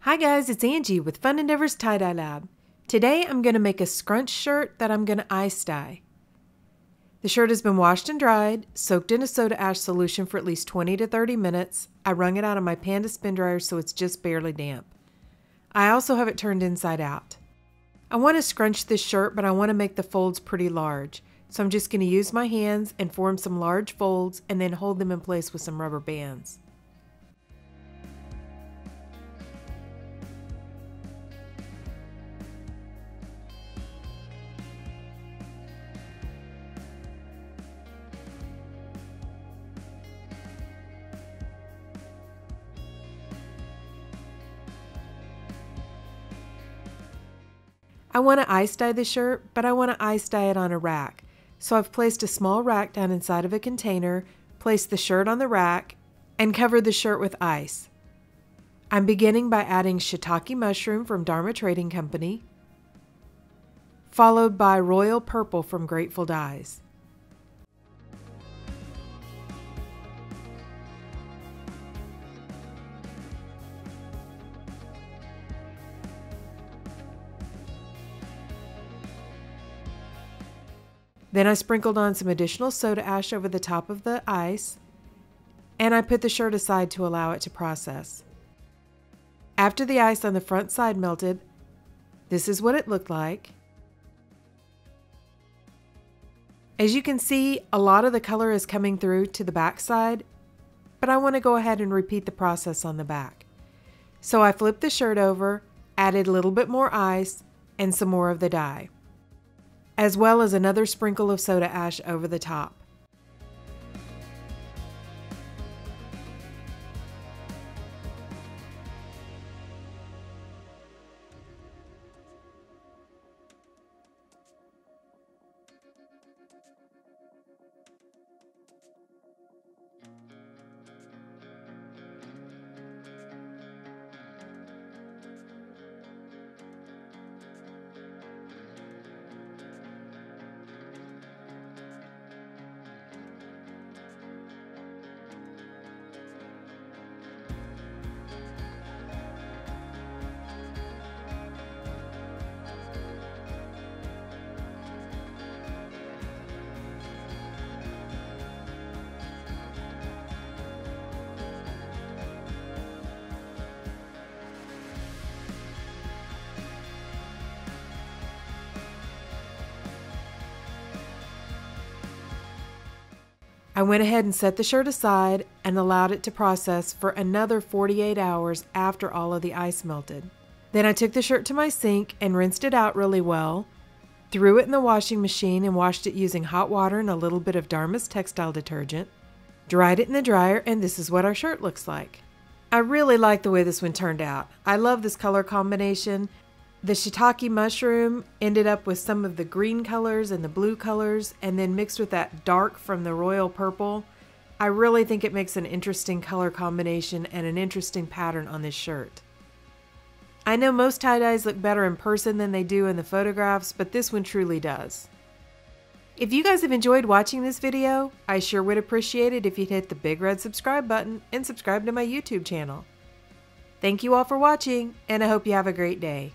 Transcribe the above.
Hi guys, it's Angie with Fun Endeavors Tie-Dye Lab. Today I'm going to make a scrunch shirt that I'm going to ice dye. The shirt has been washed and dried, soaked in a soda ash solution for at least 20 to 30 minutes. I wrung it out of my Panda spin dryer so it's just barely damp. I also have it turned inside out. I want to scrunch this shirt, but I want to make the folds pretty large. So I'm just going to use my hands and form some large folds and then hold them in place with some rubber bands. I want to ice dye the shirt, but I want to ice dye it on a rack. So I've placed a small rack down inside of a container, placed the shirt on the rack, and covered the shirt with ice. I'm beginning by adding shiitake mushroom from Dharma Trading Company, followed by royal purple from Grateful Dyes. Then I sprinkled on some additional soda ash over the top of the ice, and I put the shirt aside to allow it to process. After the ice on the front side melted, this is what it looked like. As you can see, a lot of the color is coming through to the back side, but I want to go ahead and repeat the process on the back. So I flipped the shirt over, added a little bit more ice, and some more of the dye, as well as another sprinkle of soda ash over the top. I went ahead and set the shirt aside and allowed it to process for another 48 hours after all of the ice melted. Then I took the shirt to my sink and rinsed it out really well, threw it in the washing machine and washed it using hot water and a little bit of Dharma's textile detergent, dried it in the dryer, and this is what our shirt looks like. I really like the way this one turned out. I love this color combination. The shiitake mushroom ended up with some of the green colors and the blue colors, and then mixed with that dark from the royal purple. I really think it makes an interesting color combination and an interesting pattern on this shirt. I know most tie-dyes look better in person than they do in the photographs, but this one truly does. If you guys have enjoyed watching this video, I sure would appreciate it if you'd hit the big red subscribe button and subscribe to my YouTube channel. Thank you all for watching, and I hope you have a great day.